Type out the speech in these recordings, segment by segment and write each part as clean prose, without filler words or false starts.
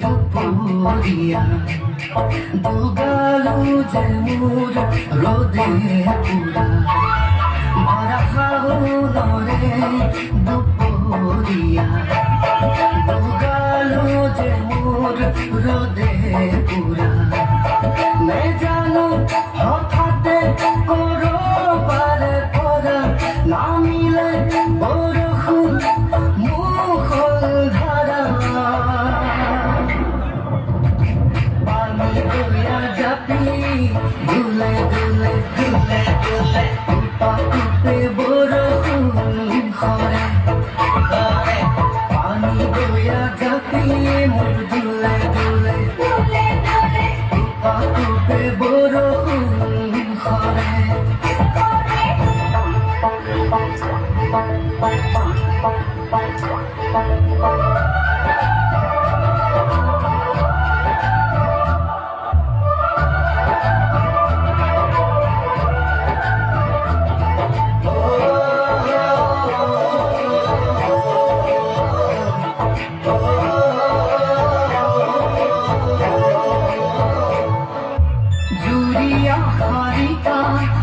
দুপুরিয়া দুগালু যে মোর রোদে পুরা ভরা ফাগুনরে দুপুরিয়া দুগালু যে মোর রোদে পুরা নে জানো হঠাৎ করো পারে পরা না মিলে বরখুন মুখল ধারা দুলে দুলে দুলে দুলে পাকুতে বরখুন খরে পানি বইয়া ঝাঁপিয়ে মোর দুলে দুলে দুলে দুলে পাকুতে বরখুন খরে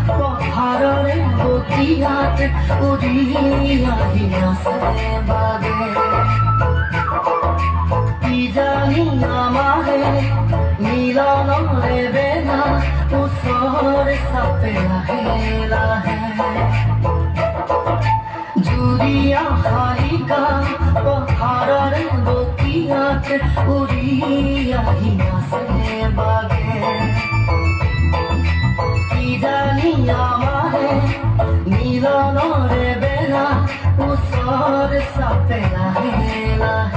পথারে বতিয়াত উড়িয়া হিয়াছে বাগে কি জানি আমারে মিলন রেবে না ওসরে সাপে লাহে লাহে জুড়িয়া হারিকা পথারে বতিয়াত উড়িয়া হিয়াছে বাগে জানি আমারে মিলন রে বেলা ওসর সাথে লাহে লাহে